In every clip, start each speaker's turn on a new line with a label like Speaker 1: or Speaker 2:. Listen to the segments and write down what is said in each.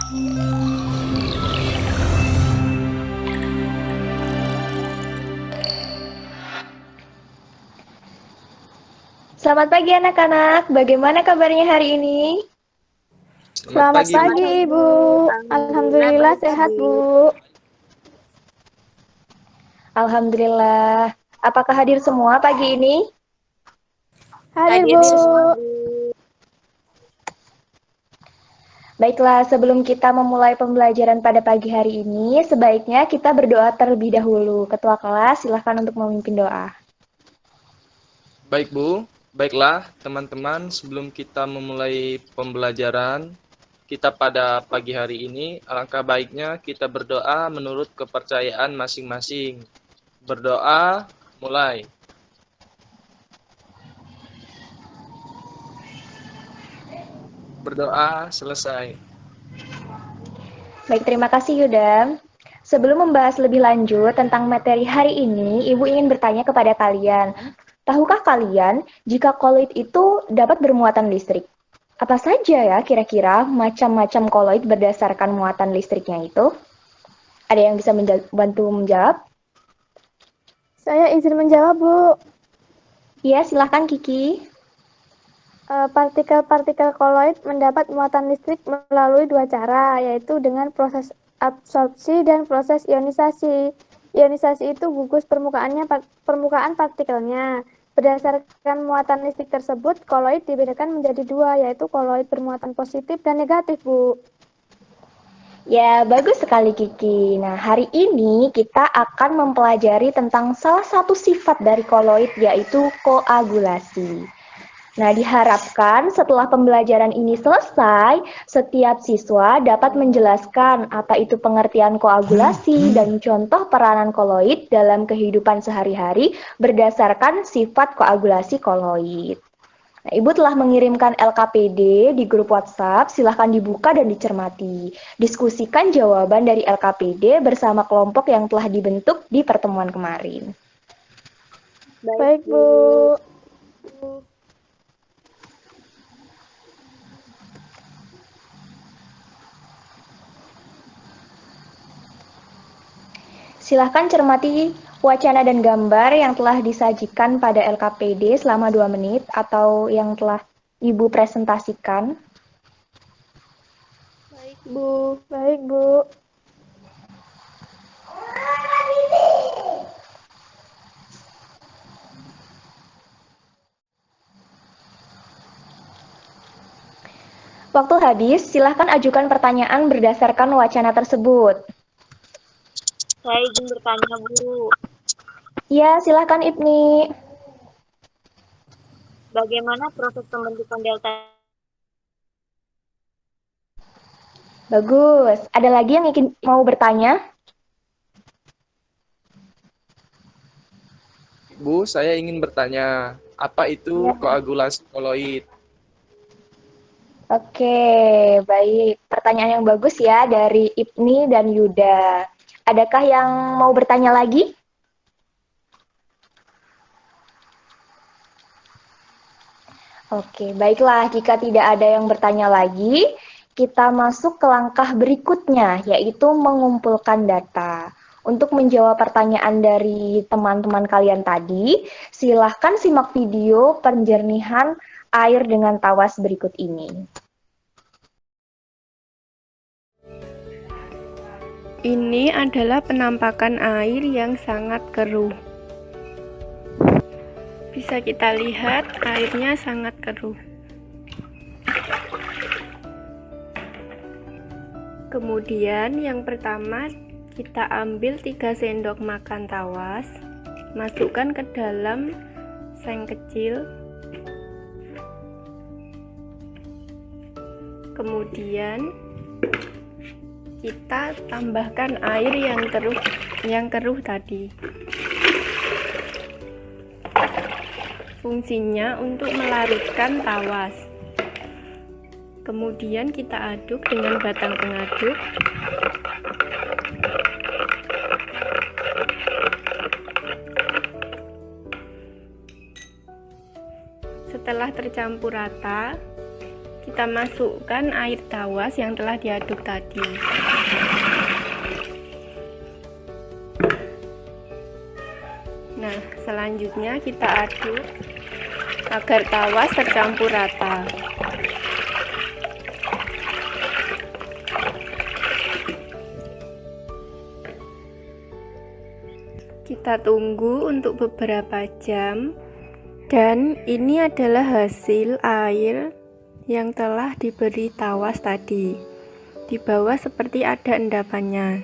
Speaker 1: Selamat pagi anak-anak, bagaimana kabarnya hari ini?
Speaker 2: Selamat pagi,
Speaker 3: Ibu. Alhamdulillah sehat, Bu.
Speaker 1: Alhamdulillah. Apakah hadir semua pagi ini?
Speaker 3: Hadir, Bu.
Speaker 1: Baiklah, sebelum kita memulai pembelajaran pada pagi hari ini, sebaiknya kita berdoa terlebih dahulu. Ketua kelas, silakan untuk memimpin doa.
Speaker 2: Baik Bu, baiklah teman-teman, sebelum kita memulai pembelajaran kita pada pagi hari ini, alangkah baiknya kita berdoa menurut kepercayaan masing-masing. Berdoa, mulai. Berdoa, selesai.
Speaker 1: Baik, terima kasih Yuda. Sebelum membahas lebih lanjut tentang materi hari ini, Ibu ingin bertanya kepada kalian. Tahukah kalian jika koloid itu dapat bermuatan listrik? Apa saja ya kira-kira macam-macam koloid berdasarkan muatan listriknya itu? Ada yang bisa bantu menjawab?
Speaker 3: Saya izin menjawab, Bu.
Speaker 1: Iya, silahkan Kiki.
Speaker 3: Partikel-partikel koloid mendapat muatan listrik melalui dua cara, yaitu dengan proses absorpsi dan proses ionisasi. Ionisasi itu gugus permukaan partikelnya. Berdasarkan muatan listrik tersebut, koloid dibedakan menjadi dua, yaitu koloid bermuatan positif dan negatif, Bu.
Speaker 1: Ya, bagus sekali Kiki. Nah, hari ini kita akan mempelajari tentang salah satu sifat dari koloid, yaitu koagulasi. Nah, diharapkan setelah pembelajaran ini selesai, setiap siswa dapat menjelaskan apa itu pengertian koagulasi dan contoh peranan koloid dalam kehidupan sehari-hari berdasarkan sifat koagulasi koloid. Nah, Ibu telah mengirimkan LKPD di grup WhatsApp, silahkan dibuka dan dicermati. Diskusikan jawaban dari LKPD bersama kelompok yang telah dibentuk di pertemuan kemarin.
Speaker 3: Baik, Bu.
Speaker 1: Silahkan cermati wacana dan gambar yang telah disajikan pada LKPD selama 2 menit atau yang telah Ibu presentasikan.
Speaker 3: Baik, Bu. Baik, Bu.
Speaker 1: Waktu habis, silahkan ajukan pertanyaan berdasarkan wacana tersebut.
Speaker 4: Saya izin bertanya, Bu.
Speaker 1: Ya, silahkan Ibni.
Speaker 4: Bagaimana proses pembentukan delta?
Speaker 1: Bagus. Ada lagi yang mau bertanya?
Speaker 2: Bu, saya ingin bertanya, apa itu koagulasi koloid?
Speaker 1: Oke, baik. Pertanyaan yang bagus ya dari Ibni dan Yuda. Adakah yang mau bertanya lagi? Oke, baiklah. Jika tidak ada yang bertanya lagi, kita masuk ke langkah berikutnya, yaitu mengumpulkan data. Untuk menjawab pertanyaan dari teman-teman kalian tadi, silahkan simak video penjernihan air dengan tawas berikut ini.
Speaker 5: Ini adalah penampakan air yang sangat keruh. Bisa kita lihat airnya sangat keruh. Kemudian yang pertama kita ambil 3 sendok makan tawas, masukkan ke dalam seng kecil. Kemudian kita tambahkan air yang keruh tadi. Fungsinya untuk melarutkan tawas. Kemudian kita aduk dengan batang pengaduk. Setelah tercampur rata, kita masukkan air tawas yang telah diaduk tadi. Nah, selanjutnya kita aduk agar tawas tercampur rata. Kita tunggu untuk beberapa jam, dan ini adalah hasil air yang telah diberi tawas tadi. Di bawah seperti ada endapannya.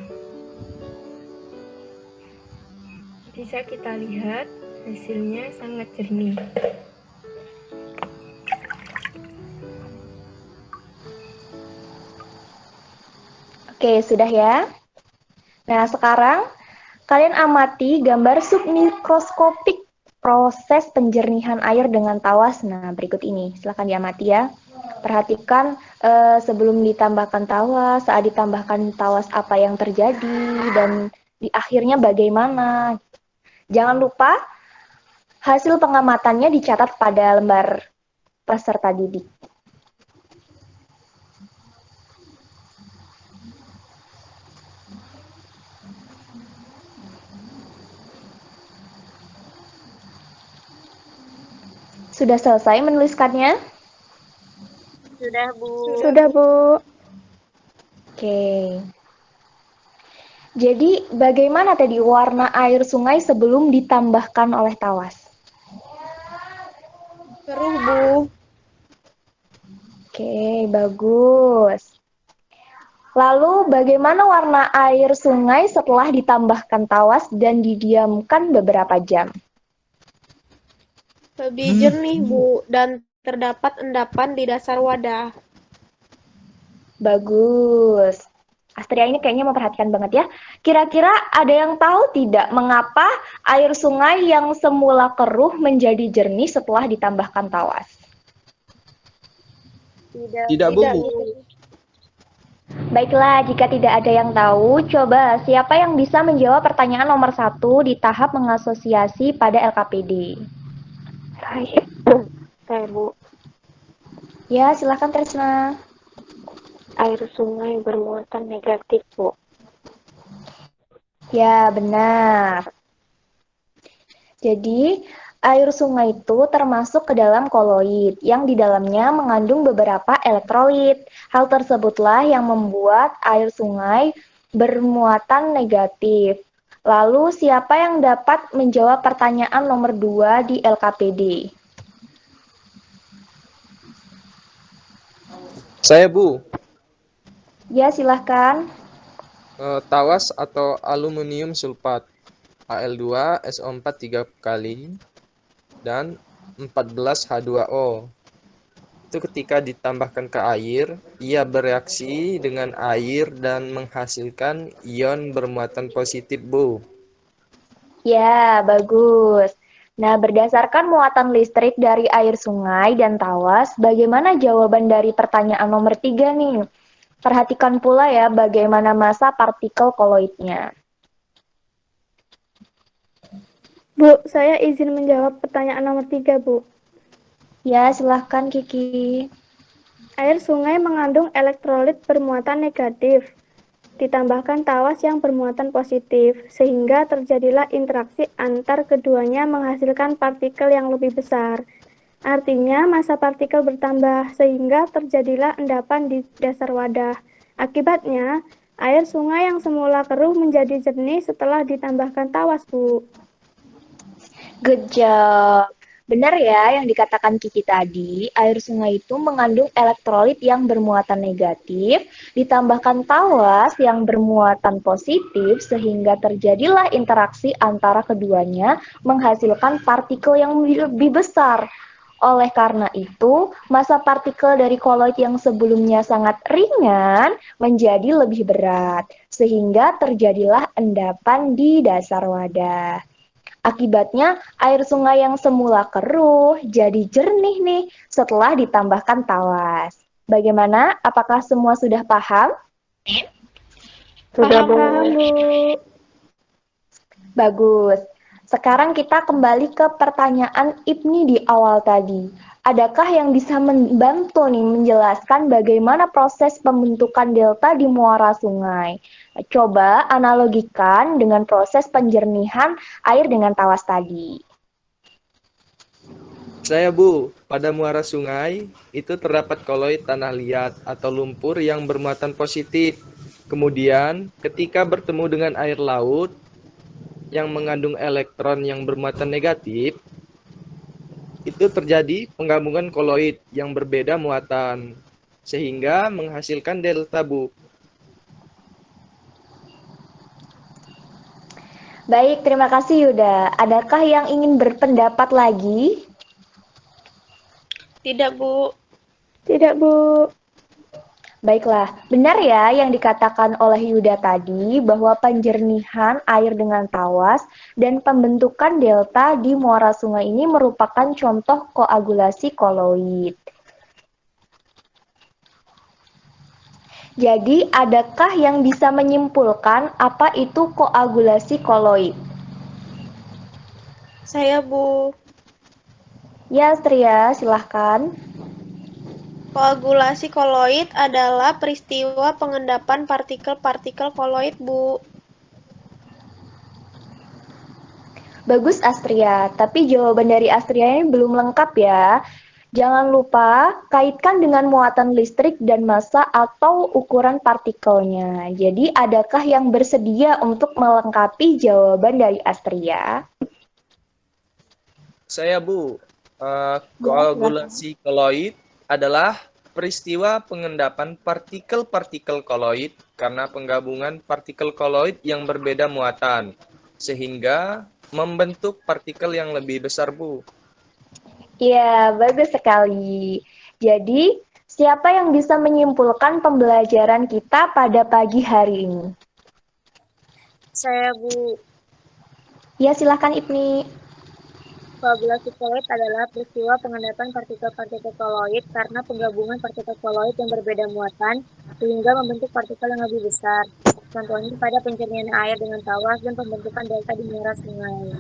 Speaker 5: Bisa kita lihat hasilnya sangat jernih.
Speaker 1: Oke, sudah ya. Nah, sekarang kalian amati gambar submikroskopik proses penjernihan air dengan tawas. Nah, berikut ini. Silahkan diamati ya. Perhatikan sebelum ditambahkan tawas, saat ditambahkan tawas apa yang terjadi, dan di akhirnya bagaimana. Jangan lupa hasil pengamatannya dicatat pada lembar peserta didik. Sudah selesai menuliskannya?
Speaker 4: Sudah, Bu.
Speaker 3: Sudah, Bu.
Speaker 1: Oke. Jadi, bagaimana tadi warna air sungai sebelum ditambahkan oleh tawas?
Speaker 6: Keruh, Bu.
Speaker 1: Oke, bagus. Lalu, bagaimana warna air sungai setelah ditambahkan tawas dan didiamkan beberapa jam?
Speaker 6: Lebih jernih, Bu, dan terdapat endapan di dasar wadah.
Speaker 1: Bagus. Astria ini kayaknya memperhatikan banget ya. Kira-kira ada yang tahu tidak mengapa air sungai yang semula keruh menjadi jernih setelah ditambahkan tawas?
Speaker 2: Tidak, Bu.
Speaker 1: Baiklah, jika tidak ada yang tahu, coba siapa yang bisa menjawab pertanyaan nomor 1 di tahap mengasosiasi pada LKPD?
Speaker 7: Saya, Bu.
Speaker 1: Ya, silakan Tresna.
Speaker 7: Air sungai bermuatan negatif, Bu.
Speaker 1: Ya, benar. Jadi, air sungai itu termasuk ke dalam koloid yang di dalamnya mengandung beberapa elektrolit. Hal tersebutlah yang membuat air sungai bermuatan negatif. Lalu, siapa yang dapat menjawab pertanyaan nomor 2 di LKPD?
Speaker 2: Saya, Bu.
Speaker 1: Ya, silahkan.
Speaker 2: Tawas atau aluminium sulfat, Al2 SO4 3 kali, dan 14H2O. Itu ketika ditambahkan ke air, ia bereaksi dengan air dan menghasilkan ion bermuatan positif, Bu.
Speaker 1: Ya, bagus. Nah, berdasarkan muatan listrik dari air sungai dan tawas, bagaimana jawaban dari pertanyaan nomor 3 nih? Perhatikan pula ya bagaimana massa partikel koloidnya.
Speaker 3: Bu, saya izin menjawab pertanyaan nomor 3, Bu.
Speaker 1: Ya, silahkan Kiki.
Speaker 3: Air sungai mengandung elektrolit bermuatan negatif, ditambahkan tawas yang bermuatan positif, sehingga terjadilah interaksi antar keduanya menghasilkan partikel yang lebih besar. Artinya, massa partikel bertambah, sehingga terjadilah endapan di dasar wadah. Akibatnya, air sungai yang semula keruh menjadi jernih setelah ditambahkan tawas, Bu.
Speaker 1: Good job. Benar ya yang dikatakan Kiki tadi, air sungai itu mengandung elektrolit yang bermuatan negatif, ditambahkan tawas yang bermuatan positif, sehingga terjadilah interaksi antara keduanya menghasilkan partikel yang lebih besar. Oleh karena itu, massa partikel dari koloid yang sebelumnya sangat ringan menjadi lebih berat, sehingga terjadilah endapan di dasar wadah. Akibatnya, air sungai yang semula keruh jadi jernih nih setelah ditambahkan tawas. Bagaimana? Apakah semua sudah paham?
Speaker 7: Sudah, Bu.
Speaker 3: Paham, Bu.
Speaker 1: Bagus. Sekarang kita kembali ke pertanyaan Ibni di awal tadi. adakah yang bisa membantu nih menjelaskan bagaimana proses pembentukan delta di muara sungai? Coba analogikan dengan proses penjernihan air dengan tawas tadi.
Speaker 2: Saya Bu, pada muara sungai itu terdapat koloid tanah liat atau lumpur yang bermuatan positif. Kemudian ketika bertemu dengan air laut yang mengandung elektron yang bermuatan negatif, itu terjadi penggabungan koloid yang berbeda muatan, sehingga menghasilkan delta, Bu.
Speaker 1: Baik, terima kasih Yuda. Adakah yang ingin berpendapat lagi?
Speaker 6: Tidak, Bu.
Speaker 3: Tidak, Bu.
Speaker 1: Baiklah, benar ya yang dikatakan oleh Yuda tadi bahwa penjernihan air dengan tawas dan pembentukan delta di muara sungai ini merupakan contoh koagulasi koloid. Jadi, adakah yang bisa menyimpulkan apa itu koagulasi koloid?
Speaker 6: Saya, Bu.
Speaker 1: Ya, Astria, silahkan.
Speaker 6: Koagulasi koloid adalah peristiwa pengendapan partikel-partikel koloid, Bu.
Speaker 1: Bagus Astria, tapi jawaban dari Astria ini belum lengkap ya. Jangan lupa kaitkan dengan muatan listrik dan massa atau ukuran partikelnya. Jadi adakah yang bersedia untuk melengkapi jawaban dari Astria?
Speaker 2: Saya Bu, koagulasi koloid adalah peristiwa pengendapan partikel-partikel koloid karena penggabungan partikel koloid yang berbeda muatan, sehingga membentuk partikel yang lebih besar, Bu.
Speaker 1: Ya, bagus sekali. Jadi, siapa yang bisa menyimpulkan pembelajaran kita pada pagi hari ini?
Speaker 4: Saya, Bu.
Speaker 1: Ya, silahkan Ibni.
Speaker 4: Koagulasi koloid adalah peristiwa pengendapan partikel-partikel koloid karena penggabungan partikel koloid yang berbeda muatan sehingga membentuk partikel yang lebih besar. Contohnya pada penjernihan air dengan tawas dan pembentukan delta di muara sungai.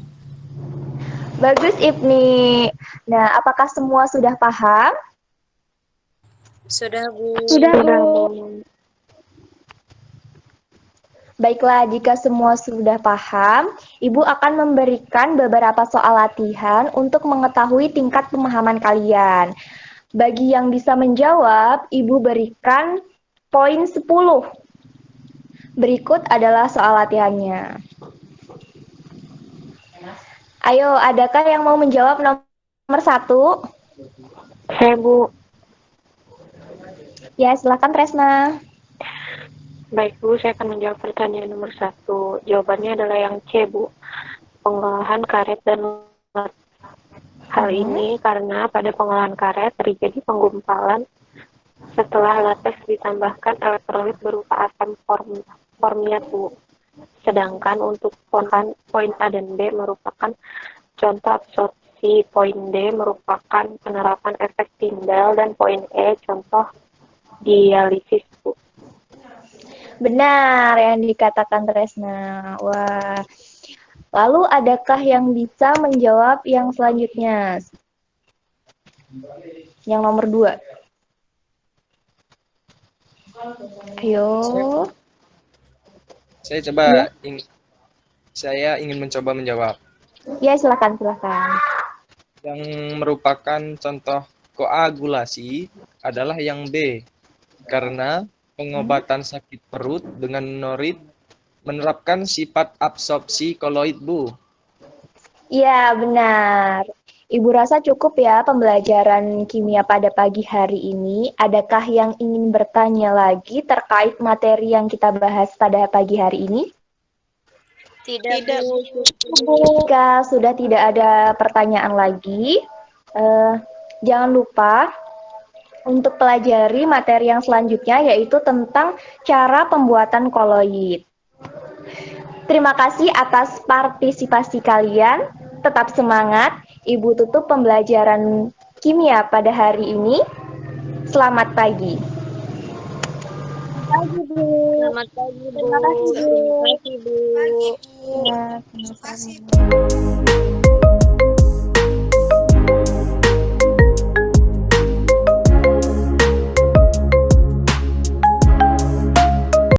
Speaker 1: Bagus Ibni. Nah, apakah semua sudah paham?
Speaker 4: Sudah, Bu.
Speaker 3: Sudah,
Speaker 7: Sudah,
Speaker 3: Bu.
Speaker 7: Bu.
Speaker 1: Baiklah, jika semua sudah paham, Ibu akan memberikan beberapa soal latihan untuk mengetahui tingkat pemahaman kalian. Bagi yang bisa menjawab, Ibu berikan poin 10. Berikut adalah soal latihannya. Ayo, adakah yang mau menjawab nomor 1?
Speaker 7: Saya, Bu.
Speaker 1: Ya, silakan Tresna.
Speaker 7: Baik, Bu, saya akan menjawab pertanyaan nomor 1. Jawabannya adalah yang C, Bu. Pengolahan karet dan lat. Hal ini karena pada pengolahan karet terjadi penggumpalan setelah latex ditambahkan elektrolit berupa asam formiat, Bu. Sedangkan untuk poin A dan B merupakan contoh absorpsi, poin D merupakan penerapan efek Tyndall, dan poin E contoh dialisis, Bu.
Speaker 1: Benar yang dikatakan Tresna. Wah. Lalu adakah yang bisa menjawab yang selanjutnya? Yang nomor 2. Ayo.
Speaker 2: Saya ingin mencoba menjawab.
Speaker 1: Ya, silakan.
Speaker 2: Yang merupakan contoh koagulasi adalah yang B, karena pengobatan sakit perut dengan norit menerapkan sifat absorpsi koloid, Bu.
Speaker 1: Iya, benar. Ibu rasa cukup ya pembelajaran kimia pada pagi hari ini. Adakah yang ingin bertanya lagi terkait materi yang kita bahas pada pagi hari ini?
Speaker 4: Tidak,
Speaker 6: Bu.
Speaker 1: Jika sudah tidak ada pertanyaan lagi, jangan lupa untuk pelajari materi yang selanjutnya, yaitu tentang cara pembuatan koloid. Terima kasih atas partisipasi kalian. Tetap semangat. Ibu tutup pembelajaran kimia pada hari ini. Selamat pagi.
Speaker 4: Selamat pagi, Bu. Terima kasih, Bu.
Speaker 1: Ya, terima kasih.